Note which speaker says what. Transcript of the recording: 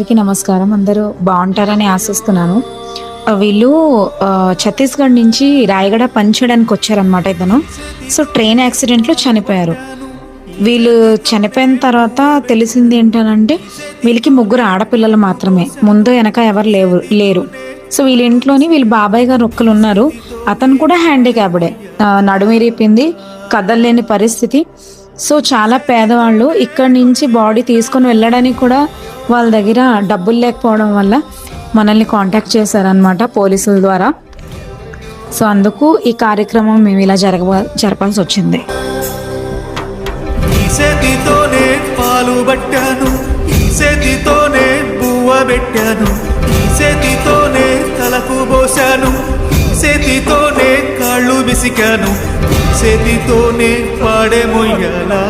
Speaker 1: అందరికీ నమస్కారం. అందరూ బాగుంటారని ఆశిస్తున్నాను. వీళ్ళు ఛత్తీస్‌గఢ్ నుంచి రాయగడ పనిచేయడానికి వచ్చారనమాట ఇతను. సో, ట్రైన్ యాక్సిడెంట్‌లో చనిపోయారు. వీళ్ళు చనిపోయిన తర్వాత తెలిసింది ఏంటనంటే, వీళ్ళకి ముగ్గురు ఆడపిల్లలు మాత్రమే. ముందు వెనక ఎవరు లేరు. సో, వీళ్ళ ఇంట్లోని వీళ్ళ బాబాయ్ గారు ఒక్కళ్ళున్నారు. అతను కూడా హ్యాండిక్యాప్డే. నడుము ఇరిగిపోయింది, కదలలేని పరిస్థితి. సో, చాలా పేదవాళ్ళు. ఇక్కడి నుంచి బాడీ తీసుకొని వెళ్ళడానికి కూడా వాళ్ళ దగ్గర డబ్బులు లేకపోవడం వల్ల మనల్ని కాంటాక్ట్ చేశారనమాట పోలీసుల ద్వారా. సో, అందుకు ఈ కార్యక్రమం మేము ఇలా జరపాల్సి వచ్చింది.
Speaker 2: ఈ చేతితోనే పాలు పట్టాను, ఈ చేతితోనే పువ్వ పెట్టాను, ఈ చేతితోనే తలకు పోశాను, ఈ చేతితోనే కాళ్ళు విసికాను, ఈ చేతితోనే పాడే మొయ్యాలా.